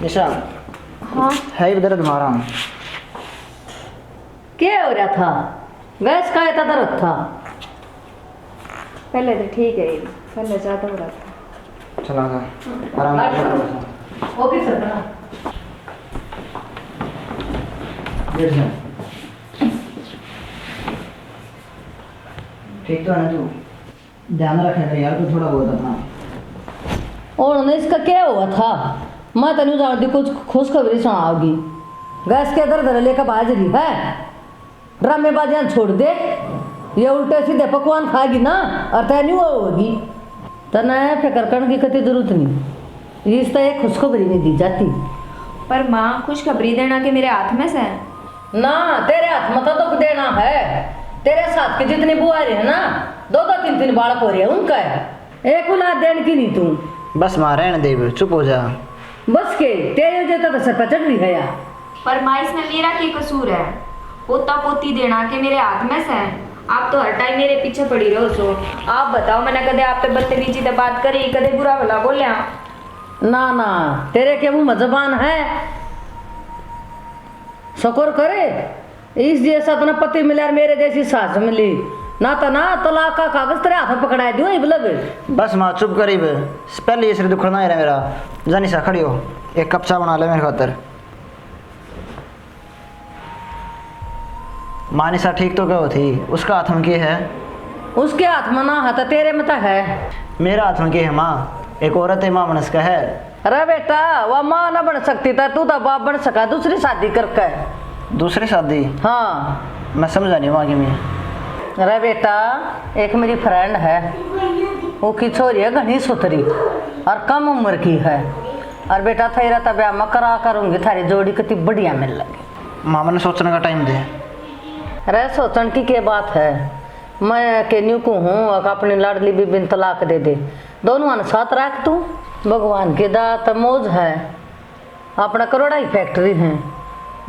निशा, हाँ है दर्द मारा हूँ। क्या हो रहा था? गैस का इतना दर्द था? पहले तो ठीक है, पहले ज़्यादा हो रहा था। चला था आराम से। ओके सर ना। बैठ जा। ठीक तो है ना तू? ध्यान रखे यार तू थोड़ा बहुत अपना। और उन्हें इसका क्या हुआ था? मैं तनु जानती कुछ खुशखबरी सुनाओगी। गैस के दर्द लेकर बाज रही है, ड्रामेबाजियां छोड़ दे। ये उल्टे सीधे पकवान खाएगी ना और तय नहीं होगी। तना फिक्र करने की कति जरूरत नहीं, इस तरह खुशखबरी नहीं दी जाती। पर माँ, खुशखबरी देना के मेरे हाथ में से है ना, तेरे हाथ में तो दुख देना है। तेरे साथ की जितनी बुआरी है ना, दो दो तीन तीन बालक हो रही है उनका है, एक औलाद देने की नहीं तू। बस मां रहने दे, चुप हो जा। बस के तेरे जैसा तो सर पर चढ़ रही है यार। पर माँ, इसमें मेरा क्या कसूर है? पोता पोती देना के मेरे हाथ में से है। आप तो हर टाइम मेरे पीछे पड़ी रहो सो। आप बताओ, मैंने कदे आप पे बदतमीजी से बात करी, कदे बुरा भला बोलिया? ना ना, तेरे के मुंह में जबान है। शुक्र करे इस जैसा अपना पति मिला और मेरे जैसी सास मिली, ना तो ना तलाक का कागज तेरे हाथ में पकड़ा दियो लगे। बस मां चुप करी बे, पहले ये सिर दुखना ही रहा मेरा। जानी सा खड़ी हो, एक कप चाय बना ले मेरे खातर। मां निशा ठीक तो कहो थी, उसका हाथ में के है? उसके हाथ में ना है तो तेरे में तो है। मेरा हाथ में के है मां? एक औरत है मां मनस का है। अरे बेटा, वह माँ ना बन सकती था, तू तो बाप बन सका दूसरी शादी करके। दूसरी शादी? हाँ। मैं समझा नहीं मां की मैं। अरे बेटा, एक मेरी फ्रेंड है, वो की छोरी है घनी सुथरी और कम उम्र की है। और बेटा तेरा तब ब्याह मैं करा करूँगी, थारी जोड़ी कितनी बढ़िया मिल लगी। मां मैंने सोचने का टाइम दे। अरे सोचन की क्या बात है, मैं के न्यू को हूँ और अपनी लाडली भी बिन तलाक दे दे, दोनों आने साथ रख तू। भगवान की दात मौज है, अपना करोड़ा ही फैक्ट्री है,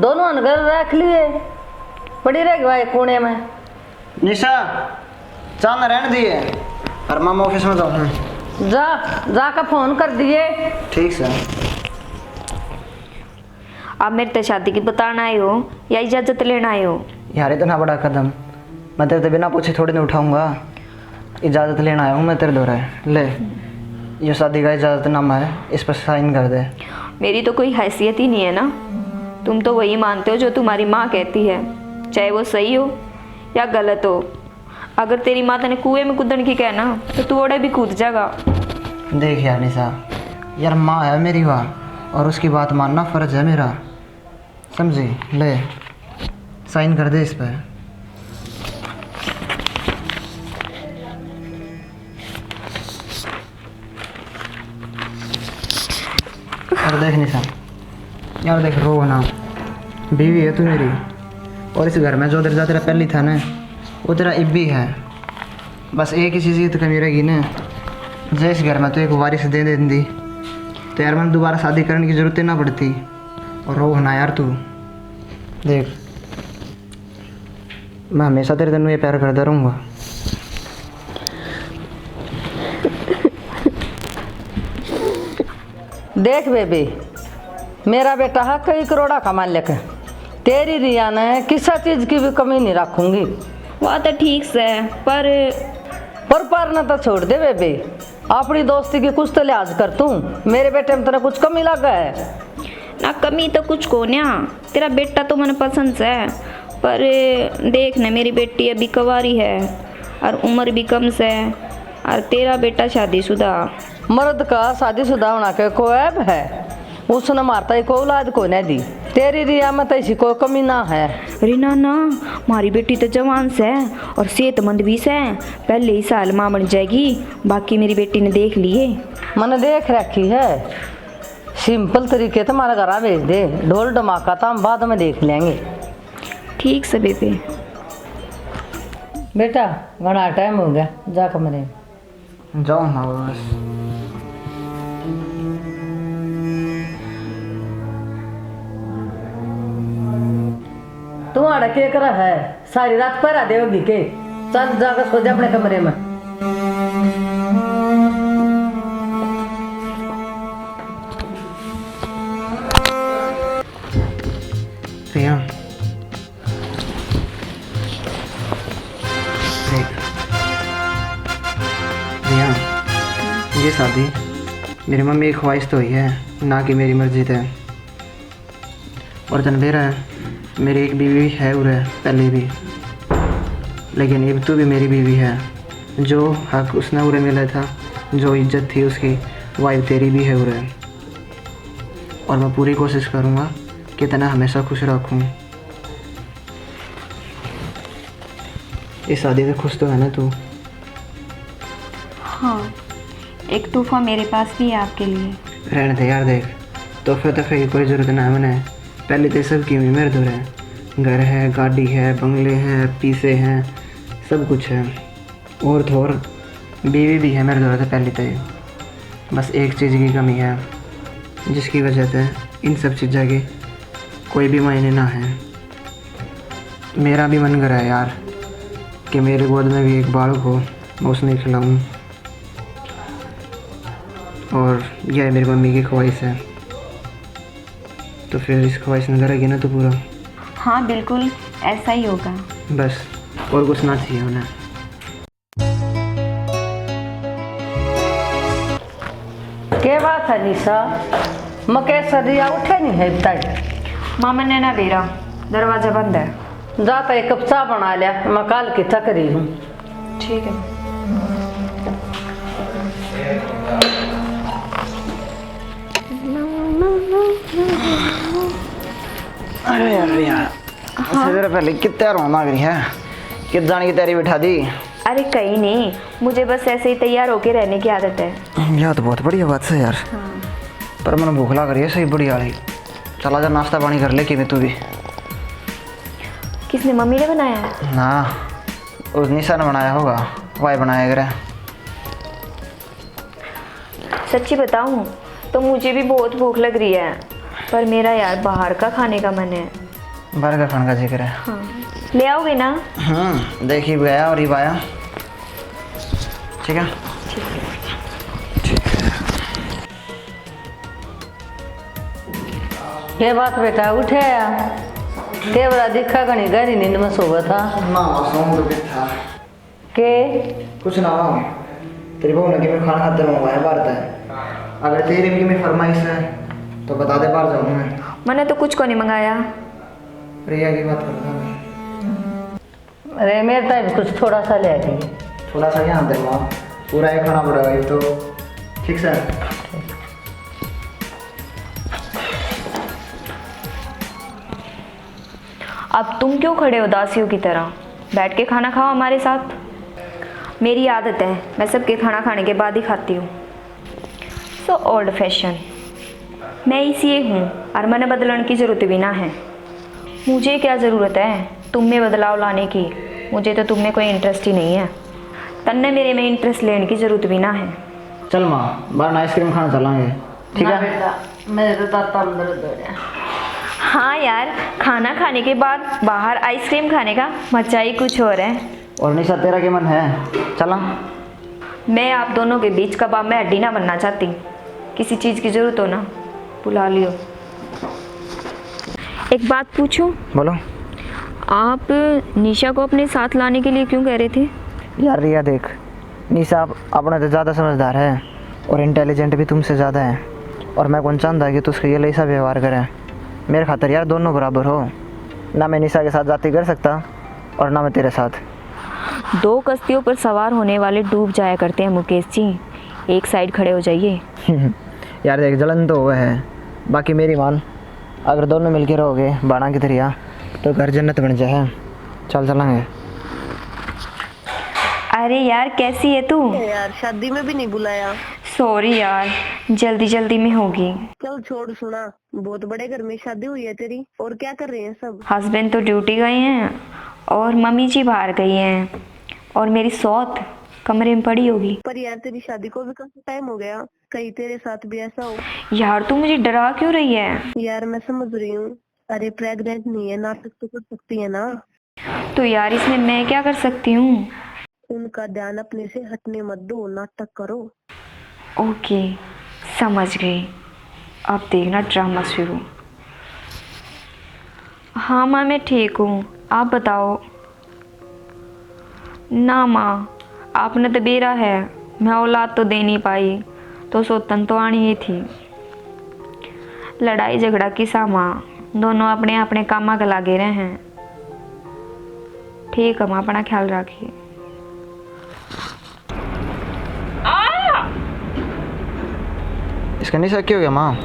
दोनों आने घर रख लिए, पड़ी रहेगी भाई कोने में। निशा, चांद रहने दिए और मामा ऑफिस में जाऊँ। जा का फोन कर दिए। ठीक है। आप मेरे तो शादी की बताना आए हो या इजाज़त लेना आए हो? यार इतना बड़ा कदम मैं तेरे से बिना पूछे थोड़ी नहीं उठाऊंगा। इजाज़त लेना आया हूँ मैं तेरे द्वारा। ले, ये शादी का इजाज़तनामा है, इस पर साइन कर दे। मेरी तो कोई हैसियत ही नहीं है ना, तुम तो वही मानते हो जो तुम्हारी माँ कहती है, चाहे वो सही हो या गलत हो। अगर तेरी माँ तेने कुएं में कूदने की कहना तो तू ओड़े भी कूद जाएगा। देख यार निशा, यार माँ है मेरी माँ और उसकी बात मानना फ़र्ज है मेरा, समझी? ले साइन कर दे इस पर। और देख निशा, यार देख रो ना, बीवी है तू मेरी, और इस घर में जो दर्जा तेरा पहली था ना वो तेरा अब भी है। बस एक ही चीज़ की तो कमी रहेगी ना, जो इस घर में तो एक वारिस दे दी तो यार मैंने दोबारा शादी करने की ज़रूरत ही ना पड़ती। और रो ना यार तू, देख मैं हमेशा तेरे तेन ये प्यार करता रहूँगा। देख बेबी, मेरा बेटा है कई करोड़ा का मालिक है, तेरी रिया ने किसी चीज़ की भी कमी नहीं रखूंगी। वह तो ठीक से, पर ना तो छोड़ दे बेबी, अपनी दोस्ती की कुछ तो लिहाज कर तू। मेरे बेटे में तेरा कुछ कमी लगा है ना? कमी तो कुछ को ना, तेरा बेटा तो मैंने पसंद से है, पर देख ना मेरी बेटी अभी कुंवारी है और उम्र भी कम से है, और तेरा बेटा शादीशुदा। मर्द का शादीशुदा होना के कोई ऐब है? उसने मारता ही को औलाद को नहीं दी। तेरी रिया में तो ऐसी कोई कमी ना है। अरे ना ना, हमारी बेटी तो जवान से है और सेहतमंद भी से, पहले ही साल माँ बन जाएगी। बाकी मेरी बेटी ने देख लिए, मैंने देख रखी है। सिंपल तरीके तो हमारा घर भेज दे, ढोल धमाका तो हम बाद में देख लेंगे। ठीक से बेबी। बेटा घना टाइम हो गया, जा कमरे में जाओ ना बस। तुम्हारा क्या करा है? सारी रात पहरा देगी के? चल जाकर सो जा अपने कमरे में। ये शादी मेरी मम्मी की ख्वाहिश तो ही है, ना कि मेरी मर्जी है। और जनबेरा है, मेरी एक बीवी है उरे पहले भी, लेकिन अब तो भी मेरी बीवी है। जो हक उसने उरे मिला था, जो इज्जत थी उसकी, वाइफ तेरी भी है उरे। और मैं पूरी कोशिश करूँगा कि तना हमेशा खुश रखूँ। इस शादी से खुश तो है ना तू? हाँ, एक तोहफा मेरे पास भी है आपके लिए। रहने दे यार, देख तोहफे की कोई ज़रूरत ना है मैंने। पहले तो सब की मेरे दूर है, घर है, गाड़ी है, बंगले हैं, पीसे हैं, सब कुछ है। और तो और बीवी भी है मेरे दूर है पहले तो। बस एक चीज़ की कमी है, जिसकी वजह से इन सब चीज़ों के कोई भी मायने ना है। मेरा भी मन कर रहा है यार कि मेरे गोद में भी एक बालक हो, मैं उसने खिलाऊँ। और यह मेरी मम्मी की ख्वाहिश है, तो फिर इस ख्वाहिश में करेगी ना तो पूरा। हाँ बिल्कुल, ऐसा ही होगा। बस और कुछ ना चाहिए उन्हें। क्या बात है निशा, मके सरिया उठे नहीं है तक? मामा ने ना बेरा, दरवाजा बंद है। जाता एक कप चाय बना लिया, मैं कल की थक रही हूँ। ठीक है। अरे यार हाँ। जरा पहले कितने रोना करी है कि जाने की तैयारी बिठा दी। अरे कहीं नहीं, मुझे बस ऐसे ही तैयार होके रहने की आदत है। यह तो बहुत बढ़िया बात है यार। हाँ। पर मैंने भूख लग रही है सही बढ़िया वाली। चला जा नाश्ता पानी कर ले कि तू भी। किसने, मम्मी ने बनाया है? ना, उस निशा ने बनाया होगा, वाई बनाया करे। सच्ची बताऊं तो मुझे भी बहुत भूख लग रही है, पर मेरा यार बाहर का खाने का मन है। बाहर का खाने का जिक्र है? हाँ, ले आओगे ना? देखी गया और ये आया। ठीक है। ये बात बेटा उठे या के बड़ा दिखा गणी गहरी नींद में सोवा था ना सोम तो था के कुछ ना हो। तेरी बहू ने कि मैं खाना खाते मंगवाया बाहर है। अगर तेरी भी में फरमाइश है तो बता दे, बाहर जाऊँ मैं। मैंने तो कुछ को नहीं मंगाया। प्रिया की बात करता हूँ। अरे मेरे टाइम कुछ थोड़ा सा ले आई। थोड़ा सा यहाँ दे माँ, पूरा ही खाना पड़ेगा ये तो। ठीक सर। अब तुम क्यों खड़े हो दासियों की तरह? बैठ के खाना खाओ हमारे साथ। मेरी आदत है, मैं सबके खाना खाने के बाद ही खाती हूँ। So old fashion. मैं इसी हूँ और मैंने बदलने की ज़रूरत भी ना है। मुझे क्या ज़रूरत है तुम में बदलाव लाने की? मुझे तो तुम में कोई इंटरेस्ट ही नहीं है। तन्ने मेरे में इंटरेस्ट लेने की ज़रूरत भी ना है। चल माँ, बाहर आइसक्रीम खाना चलेंगे। ठीक है बेटा, मेरे तो दांत दर्द हो रहा है। हाँ यार, खाना खाने के बाद बाहर आइसक्रीम खाने का मजा ही कुछ और है। और निशा तेरा क्या मन है? चला। मैं आप दोनों के बीच कबाब में हड्डी ना बनना चाहती। किसी चीज़ की ज़रूरत हो ना, बुला लियो। एक बात पूछूं? बोलो। आप निशा को अपने साथ लाने के लिए क्यों कह रहे थे? यार रिया देख, निशा अपना तो ज़्यादा समझदार है और इंटेलिजेंट भी तुमसे ज़्यादा है। और मैं कौन चाहता कि तू उसके ये ऐसा व्यवहार करे। मेरे खातर यार दोनों बराबर हो। ना मैं निशा के साथ जाती कर सकता और ना मैं तेरे साथ। दो कश्तियों पर सवार होने वाले डूब जाया करते हैं मुकेश जी। एक साइड खड़े हो जाइए। यार देख, जलन तो हुआ है, बाकी मेरी मान, अगर दोनों मिलके रहोगे बाणा की तरह तो घर जन्नत बन जाए। चल चलेंगे। अरे यार कैसी है तू? यार शादी में भी नहीं बुलाया। सॉरी यार, जल्दी जल्दी में होगी। चल छोड़, सुना बहुत बड़े घर में शादी हुई है तेरी। और क्या कर रहे हैं सब? हस्बैंड तो ड्यूटी गए हैं और मम्मी जी बाहर गई हैं और मेरी सौत कमरे में पड़ी होगी। पर यार तेरी शादी को भी काफी टाइम हो गया, कहीं तेरे साथ भी ऐसा हो। यार तू मुझे डरा क्यों रही है? यार मैं समझ रही हूँ, अरे प्रेग्नेंट नहीं है, नाटक तो कर सकती है ना। तो यार इसमें मैं क्या कर सकती हूँ? उनका ध्यान अपने से हटने मत दो, नाटक करो। ओके, समझ गई। अब देखना ड्रामा शुरू। हाँ माँ मैं ठीक हूँ, आप बताओ। ना माँ, आपने तो बेरा है, मैं औलाद तो दे नहीं पाई। तो सौतन तो आनी ही थी। लड़ाई झगड़ा की सामा दोनों अपने अपने कामा के लागे रहे हैं। ठीक है, माँ अपना ख्याल रखिए। इसका निशा क्यों हो गया माँ?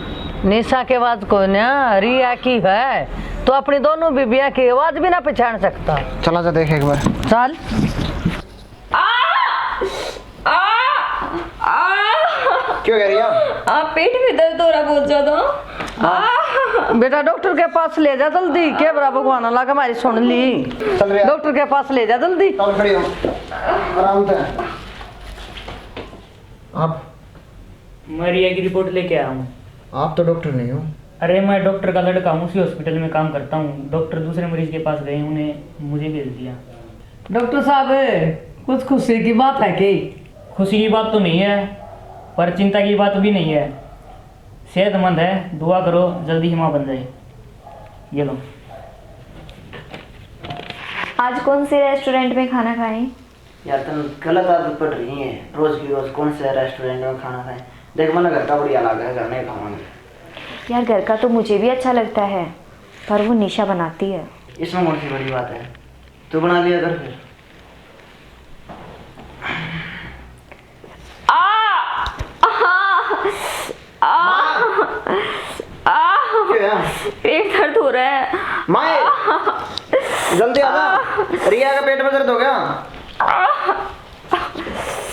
निशा के आवाज को ना रिया की है, तो अपनी दोनों बीबिया की आवाज भी ना पहचान सकता। चला जा देख एक बार। चल। क्यों कह रही है? आप पेट में दर्द हो रहा बहुत ज्यादा। बेटा डॉक्टर के पास ले जा जल्दी। क्या बड़ा भगवान लगा हमारी सुन ली। चल रही है। डॉक्टर के पास ले जा जल्दी। चल खड़ी हो, आराम से। आप मैं रिया की रिपोर्ट लेके आया हूँ। आप तो डॉक्टर नहीं हो। अरे मैं डॉक्टर का लड़का हूँ, उसी हॉस्पिटल में काम करता हूँ। डॉक्टर दूसरे मरीज के पास गए, उन्हें मुझे भेज दिया। डॉक्टर साहब कुछ खुशी की बात है कि? खुशी की बात तो नहीं है, पर चिंता की बात भी नहीं है। सेहतमंद है, दुआ करो जल्दी ही माँ बन जाए। ये लो। आज कौन से रेस्टोरेंट में खाना खाएं? यार तुम गलत आदत पड़ रही है। रोज की रोज कौन से रेस्टोरेंट में खाना खाएं? देख मैंने घर का बढ़िया लगा है, घर नहीं खाऊंगा। यार घर का तो मुझे भी अच्छा लगता है, पर वो निशा बनाती है। इसमें कौन सी बड़ी बात है? तू बना लिया कर फिर। पेट दर्द हो रहा है। माए जल्दी आ जा, रिया का पेट में दर्द हो गया।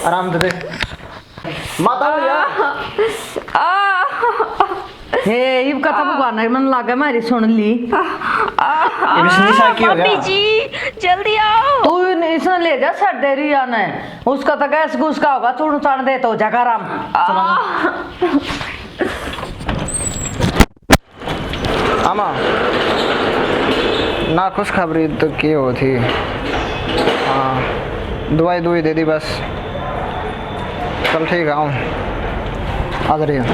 आराम से दे माता लिया। हे इब का तो भगवान ने मन लागे हमारी सुन ली। ये निशा की हो गया। जी जल्दी आओ। तू इसने ले जा सर दे रिया ने। उसका तो गैस घुस का होगा, चूर्ण चाण दे तो जगाराम। आमा ना खुशखबरी तो की हो थी। हाँ दवाई दुई दे दी बस। चल ठीक है, आऊँ आ जा रही है।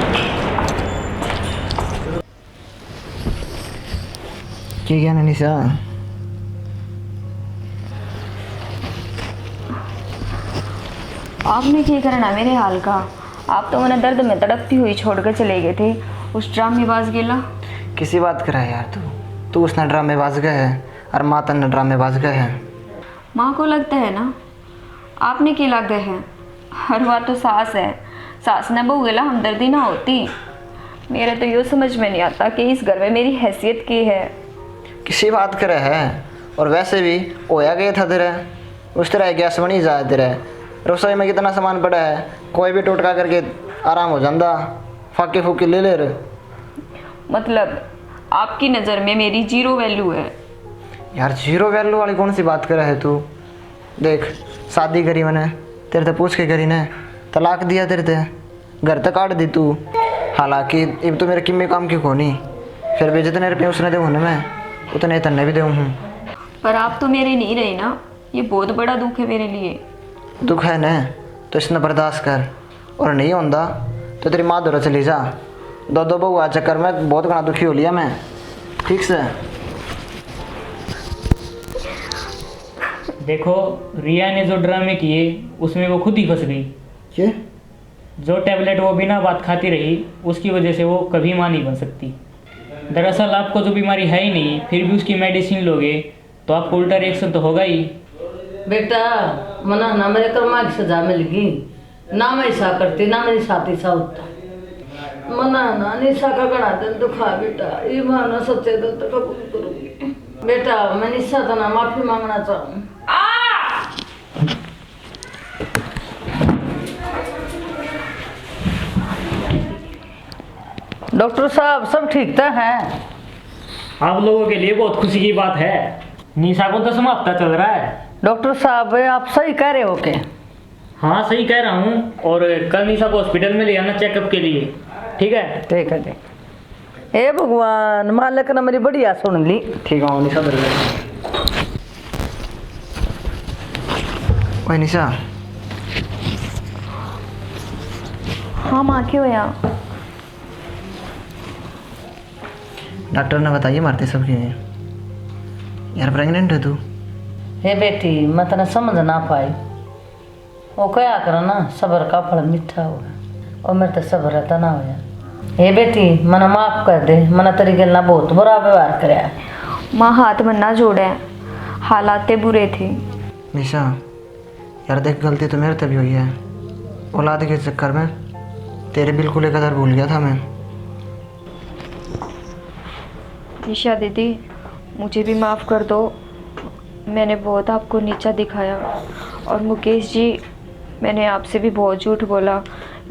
क्या ना निशा? आपने क्या करना मेरे हाल का? आप तो मैंने दर्द में तड़पती हुई छोड़कर चले गए थे उस ड्रामेबाज गेला। किसी बात करा है यार? तू उसने ड्रामेबाज गए है और माता ने ड्रामेबाज गए है। माँ को लगता है ना, आपने क्या लग गए हैं? हर बात तो सास है, सास ने बहू गेला हमदर्दी ना होती। मेरे तो ये समझ में नहीं आता कि इस घर में मेरी हैसियत की है। किसी बात करे है? और वैसे भी होया गया था तेरे, उस तरह गैस बनी जाए तेरे। रसोई में कितना सामान पड़ा है, कोई भी टोटका करके आराम हो जाता। फाके फूके ले ले रहे। मतलब आपकी नज़र में मेरी जीरो वैल्यू है? यार जीरो वैल्यू वाली कौन सी बात करे है तू? देख शादी करी मैंने तेरे से पूछ के करी ने, तलाक दिया तेरे से, घर तक काट दी तू। हालांकि अब तो मेरे किम्मे काम की कोनी, फिर भी जितने रुपये उसने दे होने में उतने तन्ने भी दे हूँ। पर आप तो मेरे नहीं रहे ना, ये बहुत बड़ा दुख है मेरे लिए। दुख है न तो इसने बर्दाश्त कर, और नहीं होता तो तेरी माँ दौरा चली जा। दो दो बहू आ चक्कर में बहुत घना दुखी हो लिया मैं। ठीक से देखो रिया ने जो ड्रामे किए उसमें वो खुद ही फंस गई। क्या? जो टैबलेट वो बिना बात खाती रही, उसकी वजह से वो कभी माँ नहीं बन सकती। दरअसल आपको जो बीमारी है ही नहीं, फिर भी उसकी मेडिसिन लोगे तो आपको उल्टा रिएक्शन तो होगा ही। बेटा मना ना मेरे कर्मा की सजा मिलेगी ना, मैं ऐसा करती ना मेरी साथी सा होता। मना ना निशा का गणा दिन दुखा बेटा, ये माना सच्चे दिल तक कबूल करूंगी। बेटा मैं निशा का ना माफी मांगना चाहूँ। डॉक्टर साहब सब ठीक तो है? आप लोगों के लिए बहुत खुशी की बात है, निशा को 10वां हफ्ता चल रहा है। डॉक्टर साहब आप सही कह रहे हो के? हाँ सही कह रहा हूँ, और कल निशा को हॉस्पिटल में ले आना चेकअप के लिए। ठीक है? ठीक है ठीक। ए भगवान मालिक ने मेरी बढ़िया सुन ली। ठीक है निशा दर ओए निशा। हाँ माँ क्यों है? डॉक्टर ने बताइए मारते सबके यार प्रेग्नेंट है तू। हे बेटी मैं तेने समझ ना पाई, वो क्या करो ना, सबर का फल मीठा होगा। और मेरे तो सब्र रहता ना होया। हे बेटी मना माफ कर दे, मना तेरी गल बहुत बुरा व्यवहार कराया। माँ हाथ मन्ना जोड़े, हालात बुरे थे। निशा यार देख, गलती तो मेरे तभी हुई है। औलाद के चक्कर में तेरे बिल्कुल एक कदर भूल गया था मैं। निशा दीदी मुझे भी माफ़ कर दो, मैंने बहुत आपको नीचा दिखाया। और मुकेश जी, मैंने आपसे भी बहुत झूठ बोला।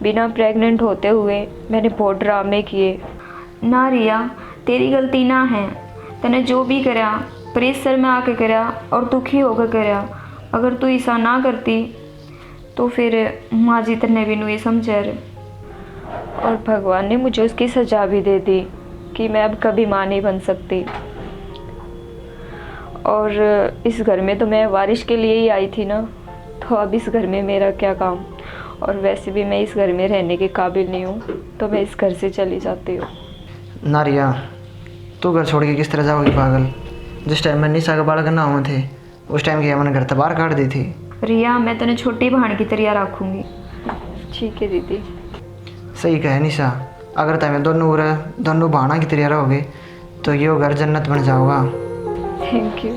बिना प्रेग्नेंट होते हुए मैंने बहुत ड्रामे किए। ना रिया, तेरी गलती ना है। तने जो भी करा प्रेशर में आके करा और दुखी होकर करा। अगर तू ऐसा ना करती तो फिर माँ जी तने भी नहीं समझे। और भगवान ने मुझे उसकी सजा भी दे दी कि मैं अब कभी माँ नहीं बन सकती। और इस घर में तो मैं वारिश के लिए ही आई थी ना, तो अब इस घर में मेरा क्या काम। और वैसे भी मैं इस घर में रहने के काबिल नहीं हूँ, तो मैं इस घर से चली जाती हूँ। ना रिया, तू घर छोड़ के किस तरह जाओगी पागल? जिस टाइम मैं निशा का बालक ना हुए थे उस टाइम की मैंने घर से बाहर काट दी थी। रिया, मैं तने छोटी बहन की तरह रखूँगी। ठीक है दीदी। सही कहे निशा, अगर तुम्हें दोनों बहाना की तरह रहोगे तो ये घर जन्नत बन जाओगा। Thank you.